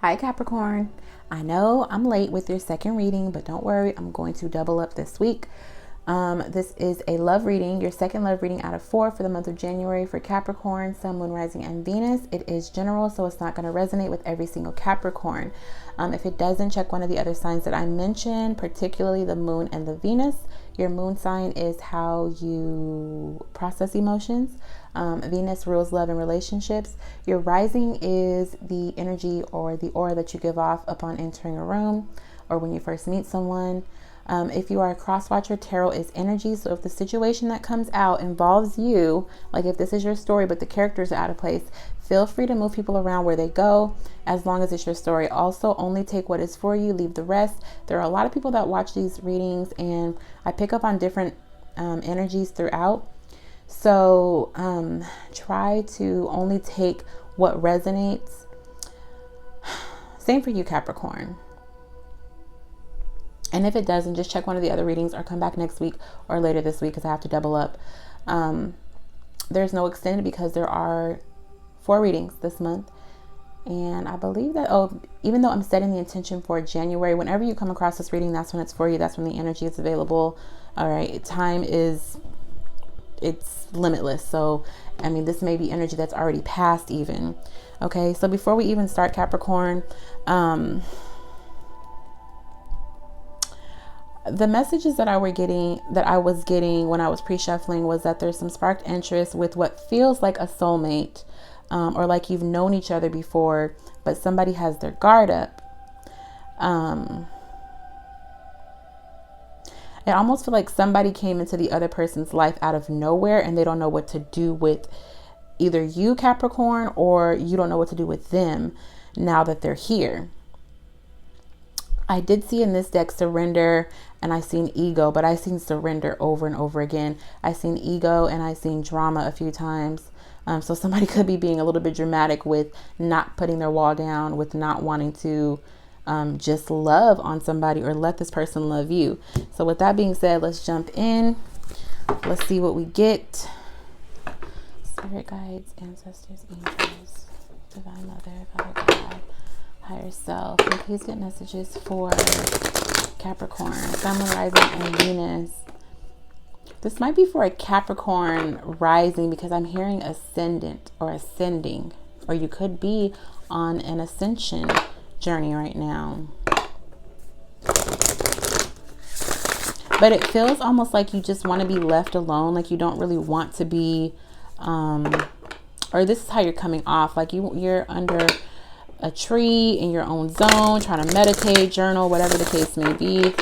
Hi Capricorn. I know I'm late with your second reading, but don't worry, I'm going to double up this week. This is a love reading, your second love reading out of 4 for the month of January for Capricorn, Sun, Moon, Rising, and Venus. It is general, so it's not going to resonate with every single Capricorn. If it doesn't, check one of the other signs that I mentioned, particularly the Moon and the Venus. Your Moon sign is how you process emotions. Venus rules love and relationships. Your rising is the energy or the aura that you give off upon entering a room or when you first meet someone. If you are a cross watcher, tarot is energy. So if the situation that comes out involves you, like if this is your story but the characters are out of place, feel free to move people around where they go as long as it's your story. Also, only take what is for you, leave the rest. There are a lot of people that watch these readings and I pick up on different energies throughout. So try to only take what resonates. Same for you, Capricorn. And if it doesn't, just check one of the other readings or come back next week or later this week because I have to double up. There's no extended because there are 4 readings this month. And I believe that, even though I'm setting the intention for January, whenever you come across this reading, that's when it's for you. That's when the energy is available. All right. Time is, it's limitless. So, I mean, this may be energy that's already passed even. Okay. So before we even start, Capricorn, the messages that I was getting when I was pre-shuffling was that there's some sparked interest with what feels like a soulmate, or like you've known each other before, but somebody has their guard up. I almost feel like somebody came into the other person's life out of nowhere and they don't know what to do with either you, Capricorn, or you don't know what to do with them now that they're here. I did see in this deck surrender and I seen ego, but I seen surrender over and over again. I seen ego and I seen drama a few times. So somebody could be being a little bit dramatic with not putting their wall down, with not wanting to just love on somebody or let this person love you. So with that being said, let's jump in. Let's see what we get. Spirit guides, ancestors, angels, divine mother, Father God, higher self. And please get messages for Capricorn, Sun, Moon, Rising, and Venus. This might be for a Capricorn rising because I'm hearing ascendant or ascending, or you could be on an ascension journey right now. But it feels almost like you just want to be left alone, like you don't really want to be, or this is how you're coming off, like you're under a tree in your own zone, trying to meditate, journal, whatever the case may be.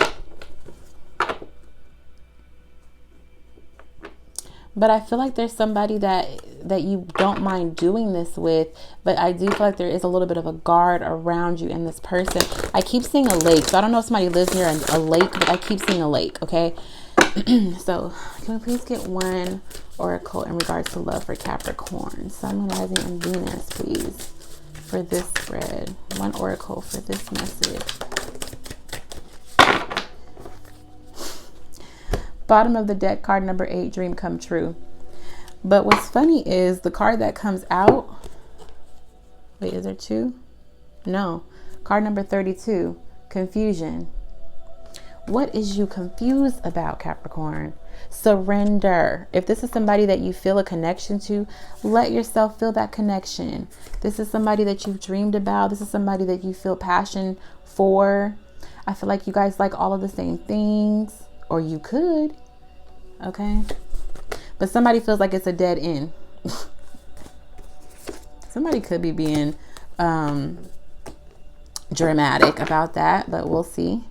But I feel like there's somebody that you don't mind doing this with, but I do feel like there is a little bit of a guard around you and this person. I keep seeing a lake, so I don't know if somebody lives near a lake, but I keep seeing a lake, okay? So can we please get one oracle in regards to love for Capricorn, Sun, Moon, Rising, and Venus, please, for this spread. One oracle for this message. Bottom of the deck, card number 8, dream come true. But what's funny is the card that comes out, wait, is there 2? No. Card number 32, confusion. What is you confused about, Capricorn? Surrender. If this is somebody that you feel a connection to, let yourself feel that connection. This is somebody that you've dreamed about. This is somebody that you feel passion for. I feel like you guys like all of the same things. Or you could, okay? But somebody feels like it's a dead end. Somebody could be being dramatic about that, but we'll see.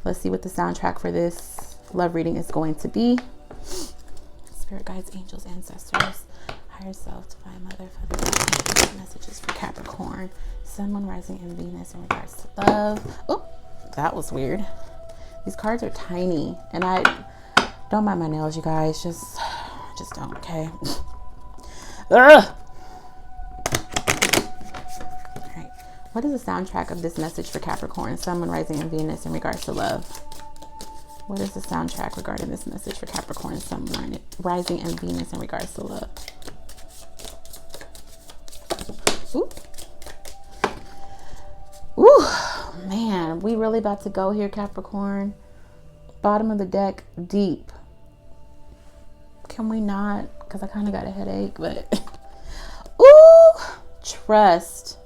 Let's see what the soundtrack for this love reading is going to be. Spirit guides, angels, ancestors, higher self, divine mother, Father God, messages for Capricorn, Sun, Moon, Rising, and Venus in regards to love. Oh, that was weird. These cards are tiny, and I don't mind my nails, you guys. Just don't, okay? Ugh. All right. What is the soundtrack of this message for Capricorn, Sun, Moon, Rising, and Venus in regards to love? What is the soundtrack regarding this message for Capricorn, Sun, Moon, Rising, and Venus in regards to love? Ooh. Capricorn. We really about to go here, Capricorn. Bottom of the deck, deep. Can we not? Because I kind of got a headache, but ooh, trust.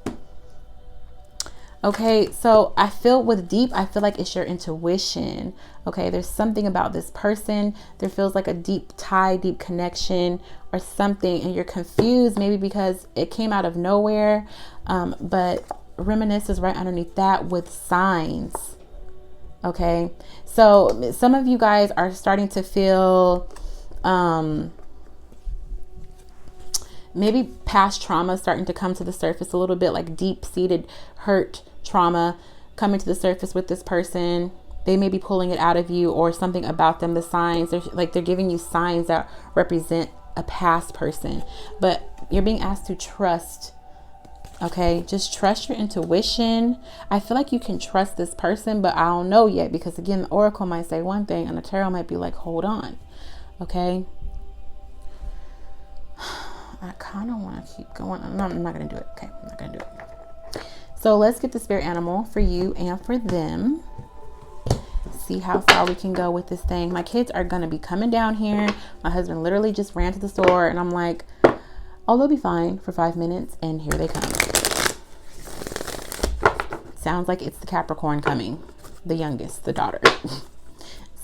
Okay, so I feel with deep, I feel like it's your intuition. Okay, there's something about this person. There feels like a deep tie, deep connection or something, and you're confused maybe because it came out of nowhere. But reminisce is right underneath that with signs. Okay, so some of you guys are starting to feel maybe past trauma starting to come to the surface a little bit, like deep-seated hurt trauma coming to the surface with this person. They may be pulling it out of you or something about them. The signs, they're giving you signs that represent a past person, but you're being asked to trust. Okay, just trust your intuition. I feel like you can trust this person, but I don't know yet, because again, the oracle might say one thing and the tarot might be like, hold on. Okay, I kind of want to keep going. No, I'm not going to do it. Okay, I'm not going to do it. So let's get the spirit animal for you and for them. See how far we can go with this thing. My kids are going to be coming down here. My husband literally just ran to the store and I'm like, oh, they'll be fine for 5 minutes. And here they come. Sounds like it's the Capricorn coming. The youngest, the daughter.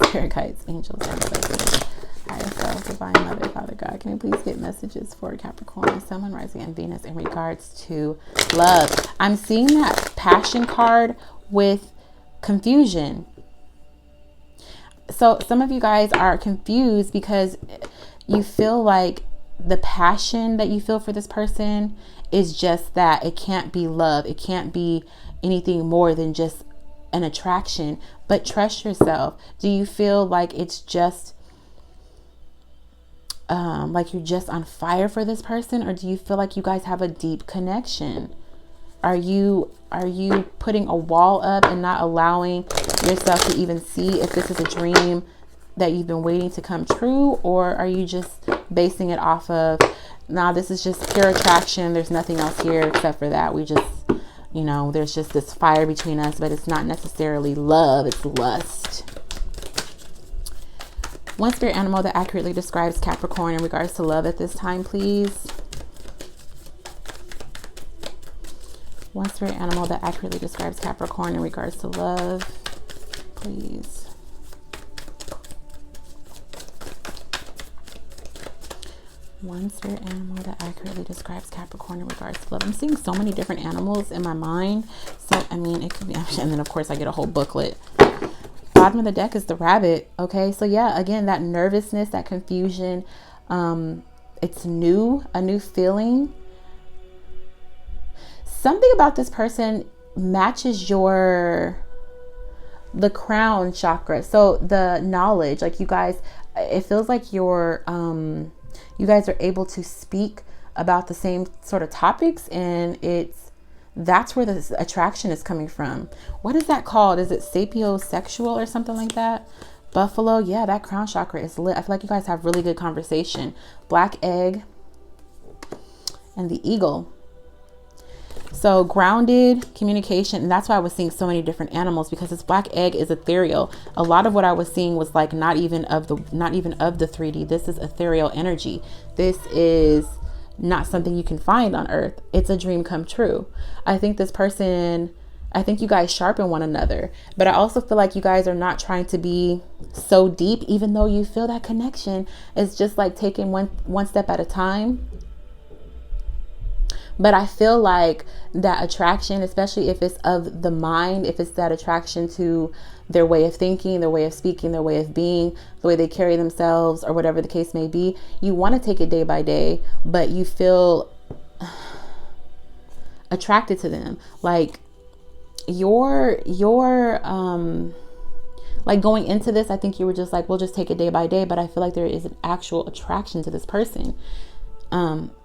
Spirit guides, angels, and blessings. Higher self, divine mother, Father God, can we please get messages for Capricorn, Sun, Moon, Rising, and Venus in regards to love? I'm seeing that passion card with confusion. So some of you guys are confused because you feel like the passion that you feel for this person is just that. It can't be love. It can't be anything more than just an attraction. But trust yourself. Do you feel like it's just like you're just on fire for this person, or do you feel like you guys have a deep connection? Are you putting a wall up and not allowing yourself to even see if this is a dream that you've been waiting to come true, or are you just basing it off of, nah, this is just pure attraction, there's nothing else here except for that, we just, you know, there's just this fire between us, but it's not necessarily love, it's lust. One spirit animal that accurately describes Capricorn in regards to love at this time, please. One spirit animal that accurately describes Capricorn in regards to love, please. One spirit animal that accurately describes Capricorn in regards to love. I'm seeing so many different animals in my mind. So, I mean, it could be, and then of course I get a whole booklet. Bottom of the deck is the rabbit. Okay, so yeah, again, that nervousness, that confusion, it's new, a new feeling. Something about this person matches the crown chakra. So the knowledge, like you guys, it feels like you guys are able to speak about the same sort of topics, and that's where the attraction is coming from. What is that called? Is it sapiosexual or something like that? Buffalo. Yeah, that crown chakra is lit. I feel like you guys have really good conversation. Black egg and the eagle. So grounded communication. And that's why I was seeing so many different animals, because this black egg is ethereal. A lot of what I was seeing was like not even of the 3D. This is ethereal energy. This is not something you can find on earth. It's a dream come true. I think you guys sharpen one another, but I also feel like you guys are not trying to be so deep, even though you feel that connection. It's just like taking one step at a time. But I feel like that attraction, especially if it's of the mind, if it's that attraction to their way of thinking, their way of speaking, their way of being, the way they carry themselves, or whatever the case may be, you want to take it day by day, but you feel attracted to them. Like you're like going into this, I think you were just like, we'll just take it day by day, but I feel like there is an actual attraction to this person.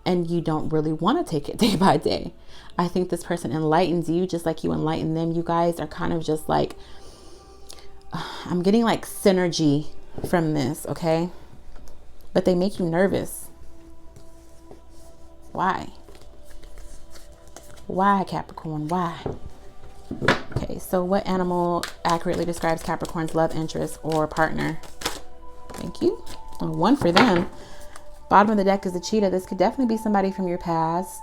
And you don't really want to take it day by day. I think this person enlightens you just like you enlighten them. You guys are kind of just like, I'm getting like synergy from this, okay? But they make you nervous. Why? Why, Capricorn? Why? Okay, so what animal accurately describes Capricorn's love interest or partner? Thank you. One for them. Bottom of the deck is the cheetah. This could definitely be somebody from your past.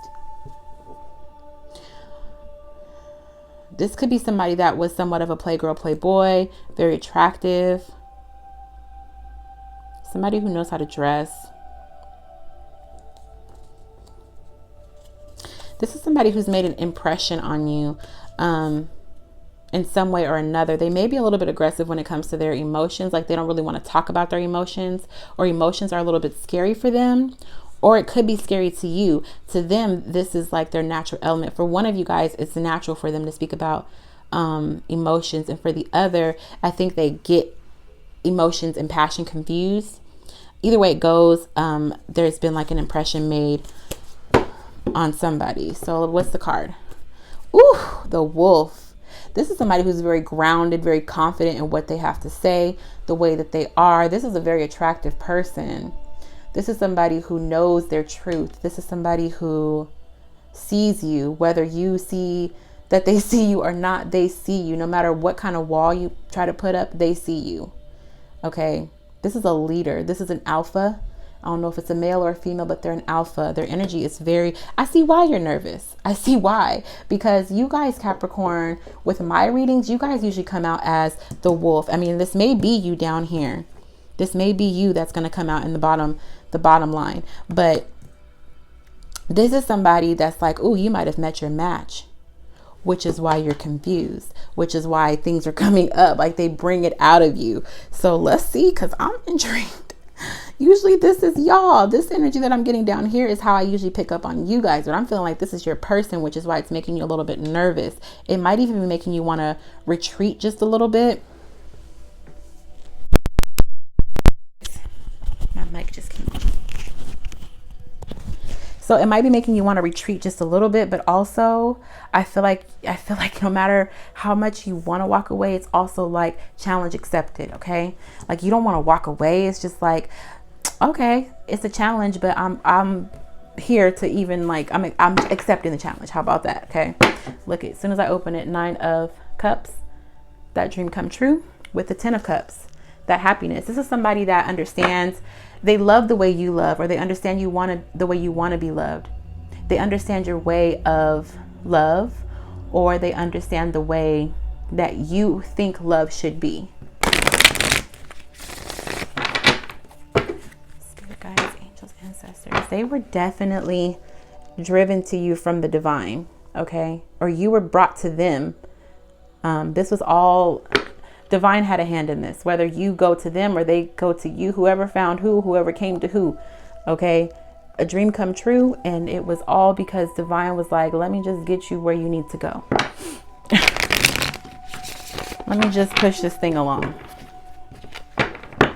This could be somebody that was somewhat of a playgirl, playboy, very attractive. Somebody who knows how to dress. This is somebody who's made an impression on you in some way or another. They may be a little bit aggressive when it comes to their emotions. Like they don't really want to talk about their emotions, or emotions are a little bit scary for them. Or it could be scary to you. To them, this is like their natural element. For one of you guys, it's natural for them to speak about emotions. And for the other, I think they get emotions and passion confused. Either way it goes, there's been like an impression made on somebody. So what's the card? Ooh, the wolf. This is somebody who's very grounded, very confident in what they have to say, the way that they are. This is a very attractive person. This is somebody who knows their truth. This is somebody who sees you, whether you see that they see you or not, they see you. No matter what kind of wall you try to put up, they see you. Okay. This is a leader. This is an alpha. I don't know if it's a male or a female, but they're an alpha. Their energy is very, I see why you're nervous. I see why, because you guys, Capricorn, with my readings, you guys usually come out as the wolf. I mean, this may be you down here. This may be you that's going to come out in the bottom line. But this is somebody that's like, oh, you might have met your match, which is why you're confused, which is why things are coming up. Like they bring it out of you. So let's see, because I'm intrigued. Usually this is y'all. This energy that I'm getting down here is how I usually pick up on you guys. But I'm feeling like this is your person, which is why it's making you a little bit nervous. It might even be making you want to retreat just a little bit. My mic just came on. So it might be making you want to retreat just a little bit, but also I feel like no matter how much you want to walk away, it's also like challenge accepted. Okay. Like you don't want to walk away. It's just like, okay, it's a challenge, but I'm here to even like, I'm accepting the challenge. How about that? Okay. Look, as soon as I open it, 9 of Cups, that dream come true with the 10 of Cups, that happiness. This is somebody that understands. They love the way you love, or they understand the way you want to be loved. They understand your way of love, or they understand the way that you think love should be. Spirit guides, angels, ancestors. They were definitely driven to you from the divine, okay? Or you were brought to them. This was all... Divine had a hand in this, whether you go to them or they go to you, whoever found who, whoever came to who. Okay. A dream come true. And it was all because divine was like, let me just get you where you need to go. Let me just push this thing along. Can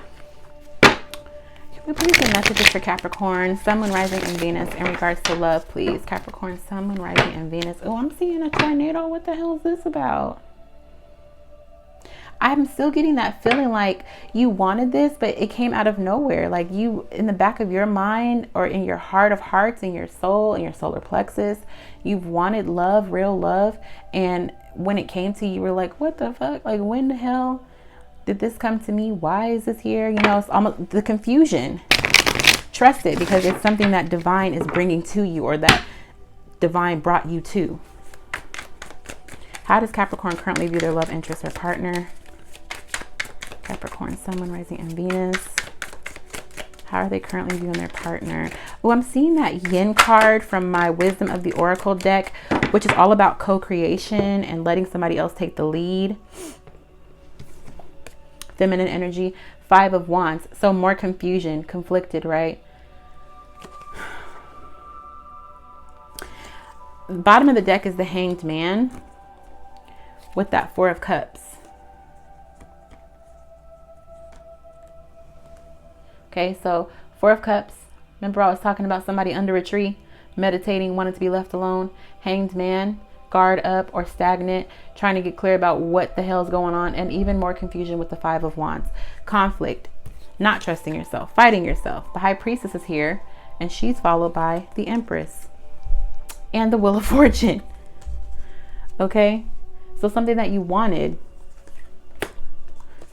we please get messages for Capricorn, Sun, Moon, Rising, and Venus in regards to love, please? Capricorn, Sun, Moon, Rising, and Venus. Oh, I'm seeing a tornado. What the hell is this about? I'm still getting that feeling like you wanted this, but it came out of nowhere. Like you, in the back of your mind or in your heart of hearts, in your soul, in your solar plexus, you've wanted love, real love. And when it came to you, you were like, what the fuck? Like, when the hell did this come to me? Why is this here? You know, it's almost the confusion. Trust it, because it's something that divine is bringing to you, or that divine brought you to. How does Capricorn currently view their love interest or partner? Capricorn, Sun, Moon, Rising, and Venus. How are they currently viewing their partner? Oh, I'm seeing that Yin card from my Wisdom of the Oracle deck, which is all about co-creation and letting somebody else take the lead. Feminine energy, 5 of Wands. So more confusion, conflicted, right? Bottom of the deck is the Hanged Man with that 4 of Cups. Okay, so 4 of Cups. Remember I was talking about somebody under a tree, meditating, wanting to be left alone. Hanged Man, guard up or stagnant, trying to get clear about what the hell's going on. And even more confusion with the 5 of Wands. Conflict, not trusting yourself, fighting yourself. The High Priestess is here, and she's followed by the Empress and the Wheel of Fortune. Okay, So something that you wanted,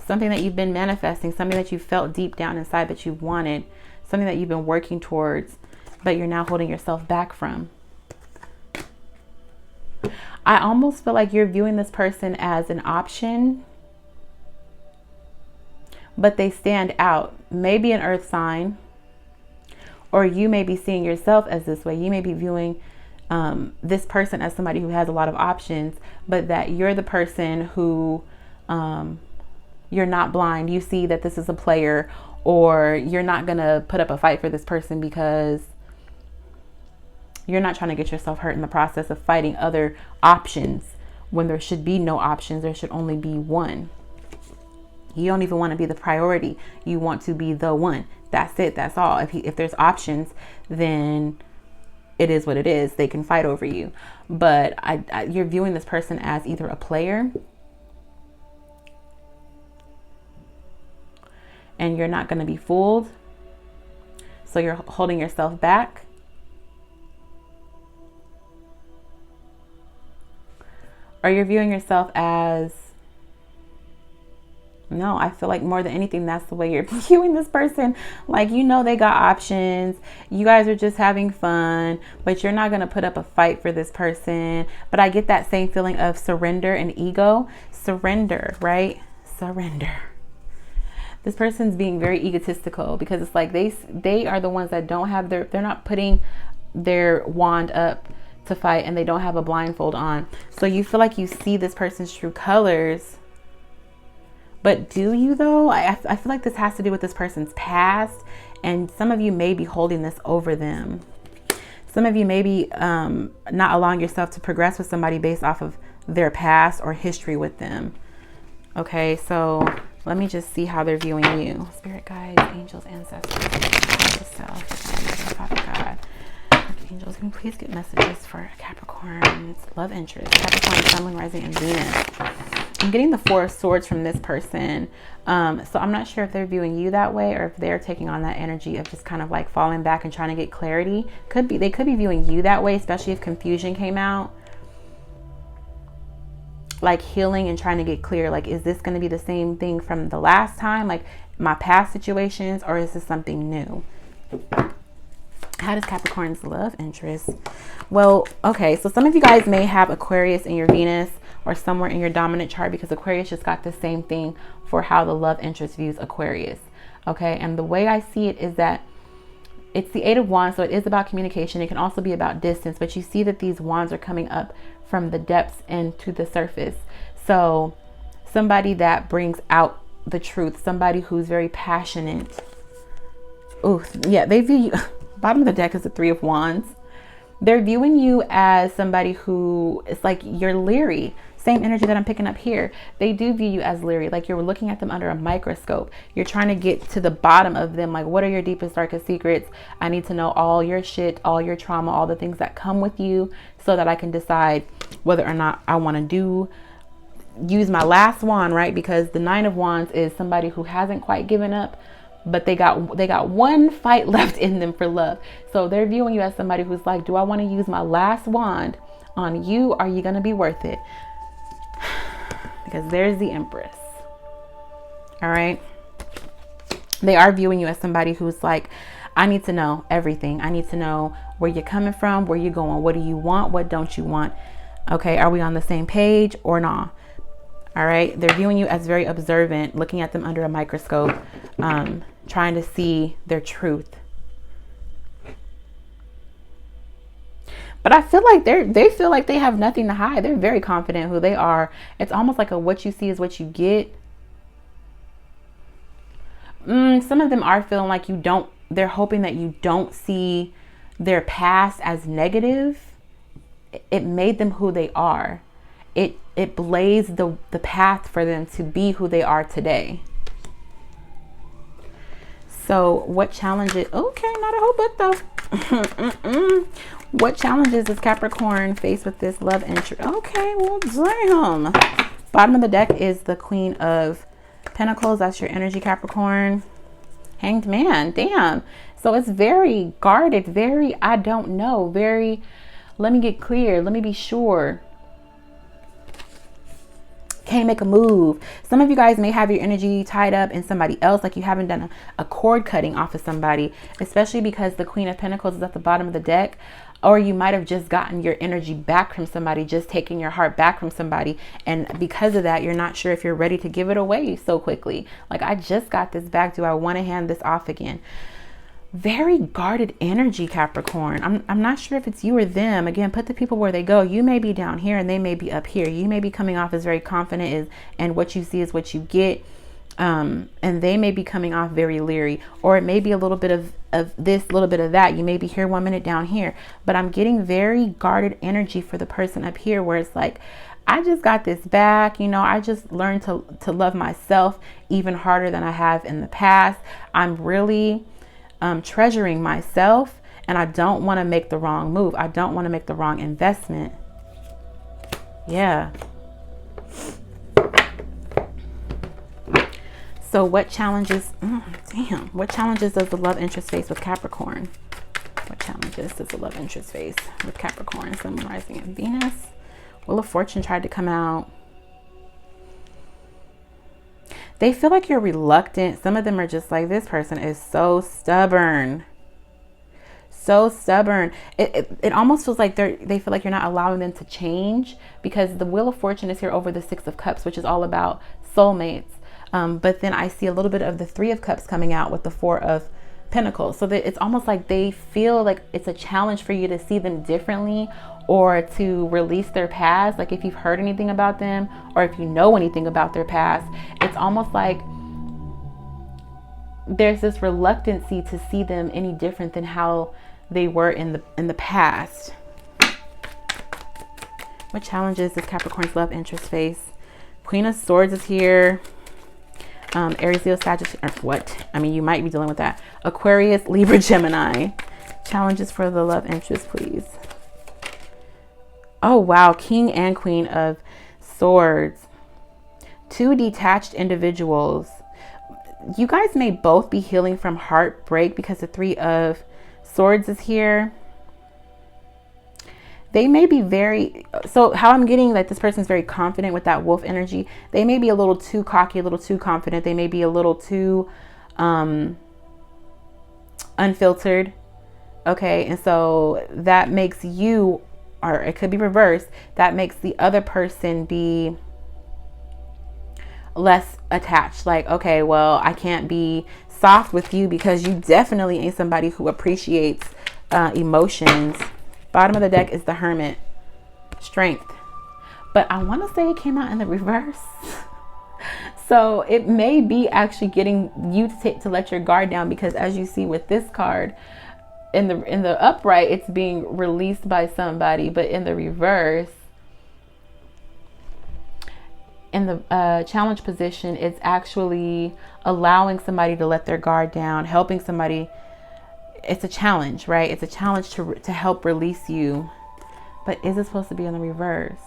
something that you've been manifesting, something that you felt deep down inside that you wanted, something that you've been working towards, but you're now holding yourself back from. I almost feel like you're viewing this person as an option, but they stand out. Maybe an earth sign, or you may be seeing yourself as this way. You may be viewing this person as somebody who has a lot of options, but that you're the person who, you're not blind. You see that this is a player, or you're not going to put up a fight for this person because you're not trying to get yourself hurt in the process of fighting other options when there should be no options. There should only be one. You don't even want to be the priority. You want to be the one. That's it. That's all. If there's options, then it is what it is. They can fight over you. But you're viewing this person as either a player, and you're not going to be fooled. So you're holding yourself back. Or you're viewing yourself as, no, I feel like more than anything, that's the way you're viewing this person. Like, you know, they got options. You guys are just having fun, but you're not going to put up a fight for this person. But I get that same feeling of surrender and ego. Surrender, right? Surrender. This person's being very egotistical because it's like they are the ones that don't have they're not putting their wand up to fight, and they don't have a blindfold on. So you feel like you see this person's true colors. But do you though? I feel like this has to do with this person's past, and some of you may be holding this over them. Some of you may be not allowing yourself to progress with somebody based off of their past or history with them. Okay, so let me just see how they're viewing you. Spirit guides, angels, ancestors, self, Father God. Angels, can we please get messages for Capricorn's love interest? Capricorn, Sun, Moon, Rising, and Venus. I'm getting the Four of Swords from this person. So I'm not sure if they're viewing you that way, or if they're taking on that energy of just kind of like falling back and trying to get clarity. They could be viewing you that way, especially if confusion came out. Like healing and trying to get clear. Like, is this going to be the same thing from the last time? Like my past situations, or is this something new? How does Capricorn's love interest? Well, okay, so some of you guys may have Aquarius in your Venus or somewhere in your dominant chart, because Aquarius just got the same thing for how the love interest views Aquarius. Okay, and the way I see it is that it's the Eight of Wands, so it is about communication. It can also be about distance, but you see that these wands are coming up from the depths and to the surface. So somebody that brings out the truth, somebody who's very passionate. Oh, yeah, they view you. Bottom of the deck is the Three of Wands. They're viewing you as somebody who is like, you're leery. Same energy that I'm picking up here. They do view you as leery, like you're looking at them under a microscope. You're trying to get to the bottom of them. Like, what are your deepest, darkest secrets? I need to know all your shit, all your trauma, all the things that come with you, so that I can decide whether or not I want to use my last wand, right? Because the Nine of Wands is somebody who hasn't quite given up, but they got one fight left in them for love. So they're viewing you as somebody who's like, do I want to use my last wand on you? Are you going to be worth it? Because there's the Empress. All right. They are viewing you as somebody who's like, I need to know everything. I need to know where you're coming from, where you're going. What do you want? What don't you want? Okay. Are we on the same page or not? All right. They're viewing you as very observant, looking at them under a microscope, trying to see their truth. But I feel like they feel like they have nothing to hide. They're very confident who they are. It's almost like a what you see is what you get. Some of them are feeling like they're hoping that you don't see their past as negative. It made them who they are. It blazed the path for them to be who they are today. So what challenges? Okay, not a whole book though. What challenges is Capricorn faced with this love interest? Okay, well, damn. Bottom of the deck is the Queen of Pentacles. That's your energy, Capricorn. Hanged Man. Damn. So it's very guarded, very I don't know, very let me get clear, let me be sure. can't make a move. Some of you guys may have your energy tied up in somebody else, like you haven't done a cord cutting off of somebody, especially because the Queen of Pentacles is at the bottom of the deck. Or you might have just gotten your energy back from somebody, just taking your heart back from somebody. And because of that, you're not sure if you're ready to give it away so quickly. Like, I just got this back. Do I want to hand this off again? Very guarded energy, Capricorn. I'm not sure if it's you or them. Again, put the people where they go. You may be down here and they may be up here. You may be coming off as very confident, and what you see is what you get. And they may be coming off very leery, or it may be a little bit of this, a little bit of that. You may be here 1 minute, down here, but I'm getting very guarded energy for the person up here, where it's like, I just got this back. You know, I just learned to love myself even harder than I have in the past. I'm really treasuring myself, and I don't want to make the wrong move. I don't want to make the wrong investment. Yeah. So what challenges, what challenges does the love interest face with Capricorn? What challenges does the love interest face with Capricorn? Sun, Moon, Rising, and Venus. Wheel of Fortune tried to come out. They feel like you're reluctant. Some of them are just like, this person is so stubborn. So stubborn. It almost feels like they feel like you're not allowing them to change, because the Wheel of Fortune is here over the Six of Cups, which is all about soulmates. But then I see a little bit of the Three of Cups coming out with the Four of Pentacles. So that it's almost like they feel like it's a challenge for you to see them differently, or to release their past. Like, if you've heard anything about them, or if you know anything about their past, it's almost like there's this reluctancy to see them any different than how they were in the past. What challenges does Capricorn's love interest face? Queen of Swords is here. Aries, Leo, Sagittarius, what? I mean, you might be dealing with that. Aquarius, Libra, Gemini. Challenges for the love interest, please. Oh, wow. King and Queen of Swords. Two detached individuals. You guys may both be healing from heartbreak, because the Three of Swords is here. They may be so how I'm getting that this person's very confident with that wolf energy. They may be a little too cocky, a little too confident. They may be a little too unfiltered. Okay. And so that makes you, or it could be reversed, that makes the other person be less attached. Like, okay, well, I can't be soft with you because you definitely ain't somebody who appreciates emotions. Bottom of the deck is the Hermit. Strength. But I want to say it came out in the reverse. So it may be actually getting you to let your guard down, because as you see with this card, in the upright, it's being released by somebody, but in the reverse, in the challenge position, it's actually allowing somebody to let their guard down, helping somebody. It's a challenge, right? It's a challenge to help release you. But is it supposed to be in the reverse?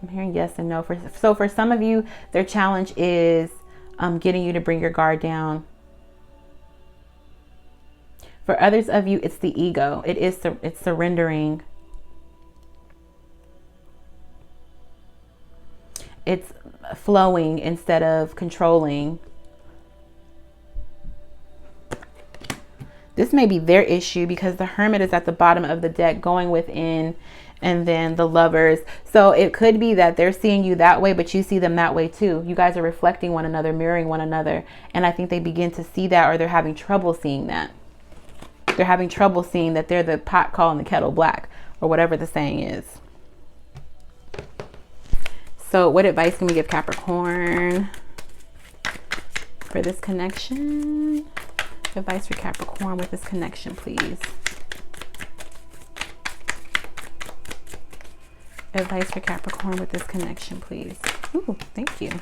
I'm hearing yes and no. So for some of you, their challenge is getting you to bring your guard down. For others of you, it's the ego. It's surrendering. It's flowing instead of controlling. This may be their issue, because the Hermit is at the bottom of the deck going within, and then the Lovers. So it could be that they're seeing you that way, but you see them that way too. You guys are reflecting one another, mirroring one another. And I think they begin to see that, or they're having trouble seeing that. They're having trouble seeing that they're the pot calling the kettle black, or whatever the saying is. So what advice can we give Capricorn for this connection? Advice for Capricorn with this connection, please. Advice for Capricorn with this connection, please. Ooh, thank you.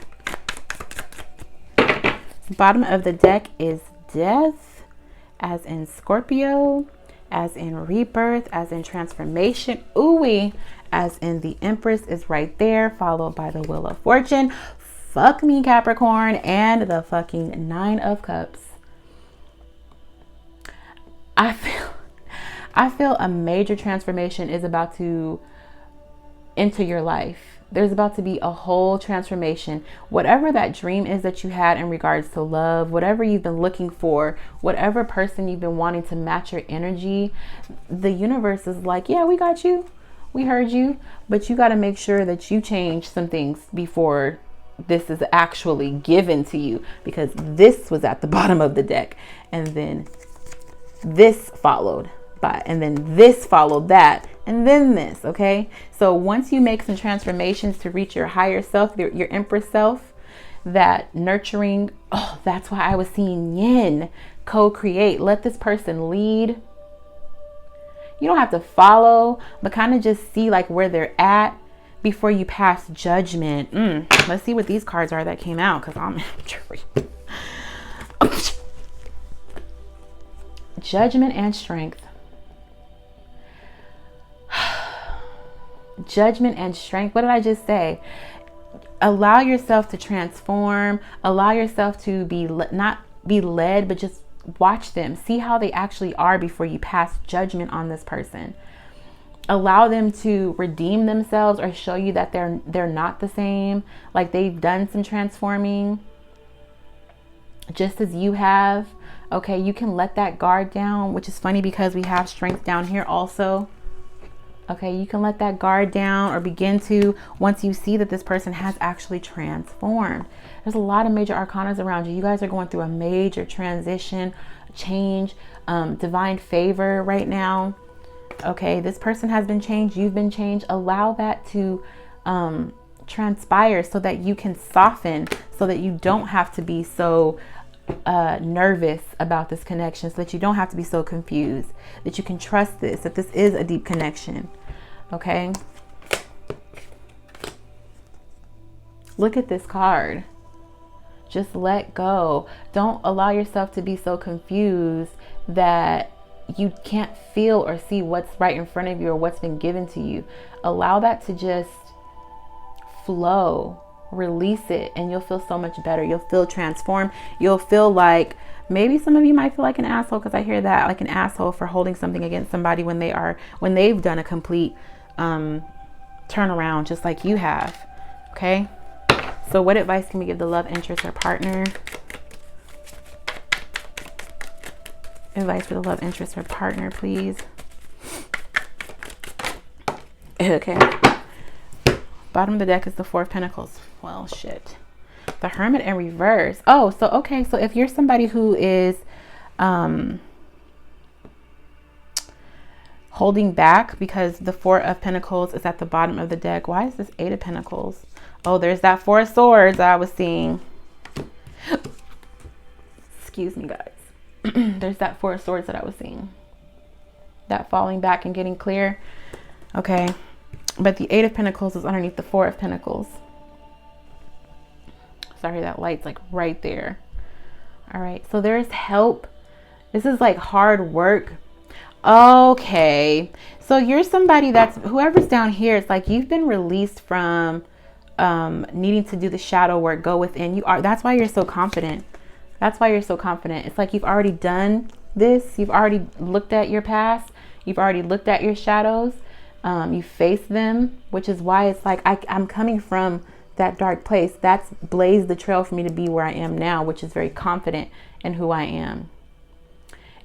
Bottom of the deck is Death, as in Scorpio, as in rebirth, as in transformation. Ooh-wee, as in the Empress is right there, followed by the Wheel of Fortune. Fuck me, Capricorn, and the fucking Nine of Cups. I feel a major transformation is about to enter your life. There's about to be a whole transformation. Whatever that dream is that you had in regards to love, whatever you've been looking for, whatever person you've been wanting to match your energy, the universe is like, yeah, we got you. We heard you. But you got to make sure that you change some things before this is actually given to you, because this was at the bottom of the deck. And then this followed by, and then this followed that, and then this. Okay, so once you make some transformations to reach your higher self, your empress self, that nurturing, oh, that's why I was seeing yin, co-create, let this person lead. You don't have to follow, but kind of just see like where they're at before you pass judgment. Let's see what these cards are that came out, because I'm intrigued. Judgment and strength. Judgment and strength. What did I just say? Allow yourself to transform. Allow yourself to be not be led, but just watch them. See how they actually are before you pass judgment on this person. Allow them to redeem themselves or show you that they're not the same. Like they've done some transforming, just as you have. Okay, you can let that guard down, which is funny because we have strength down here also. Okay, you can let that guard down, or begin to, once you see that this person has actually transformed. There's a lot of major arcanas around you. You guys are going through a major transition, change, divine favor right now. Okay, this person has been changed. You've been changed. Allow that to transpire so that you can soften, so that you don't have to be so nervous about this connection, so that you don't have to be so confused, that you can trust this, that this is a deep connection. Okay, look at this card. Just let go. Don't allow yourself to be so confused that you can't feel or see what's right in front of you or what's been given to you. Allow that to just flow. Release it, and you'll feel so much better. You'll feel transformed. You'll feel like, maybe some of you might feel like an asshole, because I hear that, like an asshole for holding something against somebody when they've done a complete turnaround, just like you have. Okay, so what advice can we give the love interest or partner? Advice for the love interest or partner, please. Okay, bottom of the deck is the Four of Pentacles. Well, shit. The Hermit in reverse. Oh, so okay, so if you're somebody who is holding back because the Four of Pentacles is at the bottom of the deck. Why is this Eight of Pentacles? Oh, there's that Four of Swords I was seeing. Excuse me, guys. There's that Four of Swords that I was seeing. That falling back and getting clear. Okay. But the Eight of Pentacles is underneath the Four of Pentacles. Sorry, that light's like right there. All right, so there's help. This is like hard work. Okay, so you're somebody that's, whoever's down here, it's like you've been released from needing to do the shadow work, go within. That's why you're so confident. That's why you're so confident. It's like you've already done this. You've already looked at your past. You've already looked at your shadows. You face them, which is why it's like I'm coming from that dark place. That's blazed the trail for me to be where I am now, which is very confident in who I am.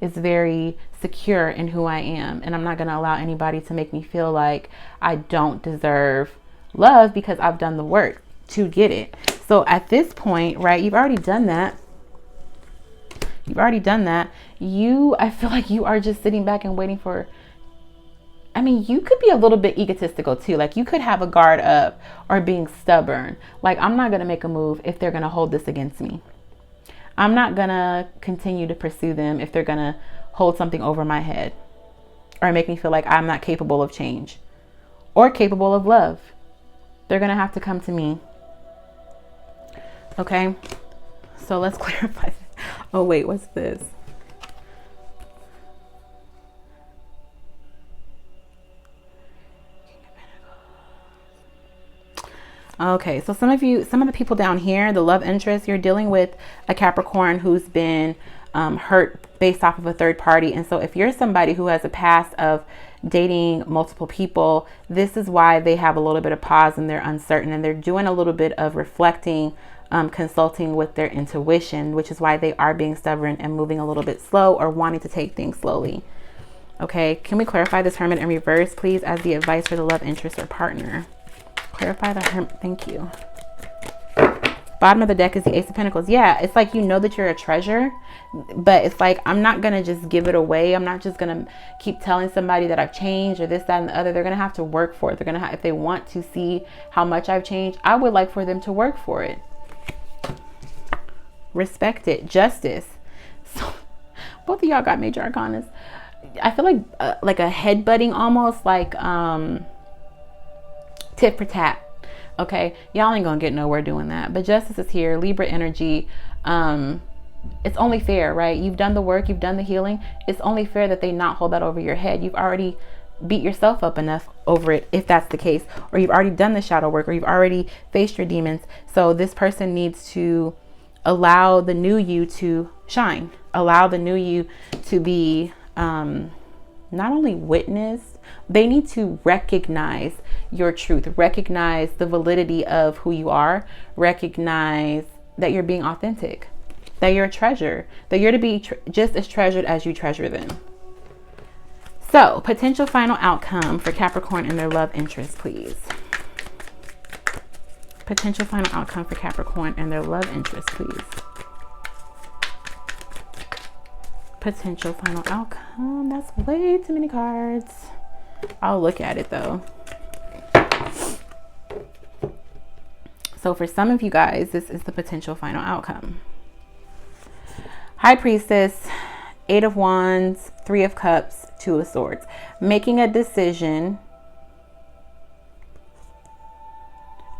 It's very secure in who I am. And I'm not going to allow anybody to make me feel like I don't deserve love because I've done the work to get it. So at this point, right, you've already done that. You've already done that. I feel like you are just sitting back and waiting for, I mean, you could be a little bit egotistical too. Like you could have a guard up or being stubborn. Like, I'm not going to make a move if they're going to hold this against me. I'm not going to continue to pursue them if they're going to hold something over my head or make me feel like I'm not capable of change or capable of love. They're going to have to come to me. Okay. So let's clarify this. Oh, wait, what's this? Okay, so some of the people down here, the love interest, you're dealing with a Capricorn who's been hurt based off of a third party. And so if you're somebody who has a past of dating multiple people, this is why they have a little bit of pause and they're uncertain, and they're doing a little bit of reflecting, consulting with their intuition, which is why they are being stubborn and moving a little bit slow or wanting to take things slowly. Okay, can we clarify this Hermit in reverse, please, as the advice for the love interest or partner? Clarify the Hermit. Thank you. Bottom of the deck is the Ace of Pentacles. Yeah, it's like, you know that you're a treasure, but it's like, I'm not going to just give it away. I'm not just going to keep telling somebody that I've changed or this, that, and the other. They're going to have to work for it. They're going to have, if they want to see how much I've changed, I would like for them to work for it. Respect it. Justice. So both of y'all got major arcanas. I feel like a headbutting, almost like tit for tat. Okay, y'all ain't gonna get nowhere doing that. But justice is here. Libra energy. It's only fair, right? You've done the work, you've done the healing. It's only fair that they not hold that over your head. You've already beat yourself up enough over it, if that's the case, or you've already done the shadow work, or you've already faced your demons. So this person needs to allow the new you to shine, allow the new you to be not only witnessed, they need to recognize your truth, recognize the validity of who you are, recognize that you're being authentic, that you're a treasure, that you're to be just as treasured as you treasure them. So, potential final outcome for Capricorn and their love interest, please. Potential final outcome for Capricorn and their love interest, please. Potential final outcome. That's way too many cards. I'll look at it though. So for some of you guys, this is the potential final outcome. High Priestess, 8 of Wands, 3 of Cups, 2 of Swords. Making a decision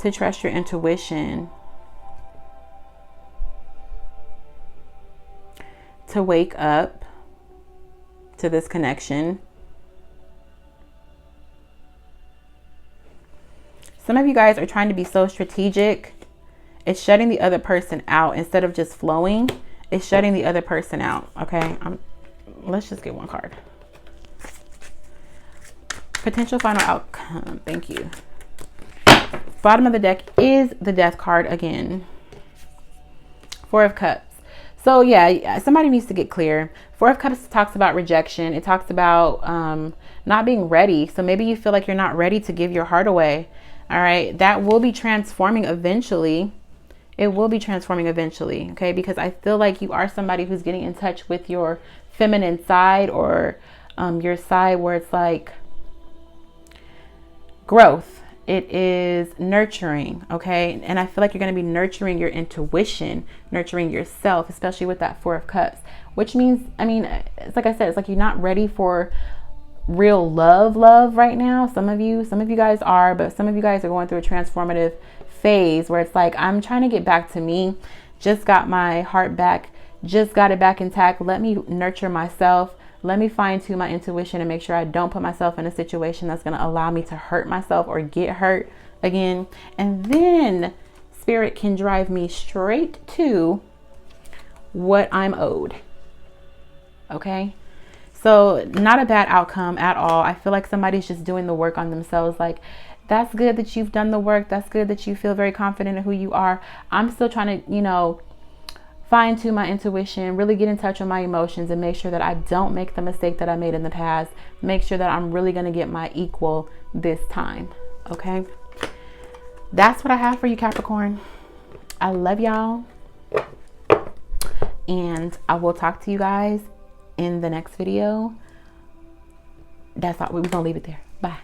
to trust your intuition, to wake up to this connection. Some of you guys are trying to be so strategic. It's shutting the other person out instead of just flowing. It's shutting the other person out. Okay, let's just get one card. Potential final outcome. Thank you. Bottom of the deck is the Death card again. 4 of Cups. So yeah, somebody needs to get clear. 4 of Cups talks about rejection. It talks about not being ready. So maybe you feel like you're not ready to give your heart away. All right, that will be transforming eventually. It will be transforming eventually, okay? Because I feel like you are somebody who's getting in touch with your feminine side, or your side where it's like growth. It is nurturing, okay? And I feel like you're going to be nurturing your intuition, nurturing yourself, especially with that 4 of Cups, which means, I mean, it's like I said, it's like you're not ready for real love right now. Some of you guys are, but some of you guys are going through a transformative phase where it's like, I'm trying to get back to me, just got my heart back, just got it back intact. Let me nurture myself. Let me fine tune my intuition and make sure I don't put myself in a situation that's going to allow me to hurt myself or get hurt again. And then Spirit can drive me straight to what I'm owed. Okay. So not a bad outcome at all. I feel like somebody's just doing the work on themselves. Like, that's good that you've done the work. That's good that you feel very confident in who you are. I'm still trying to, you know, fine tune my intuition, really get in touch with my emotions and make sure that I don't make the mistake that I made in the past. Make sure that I'm really going to get my equal this time. Okay. That's what I have for you, Capricorn. I love y'all. And I will talk to you guys in the next video. That's all. We're going to leave it there. Bye.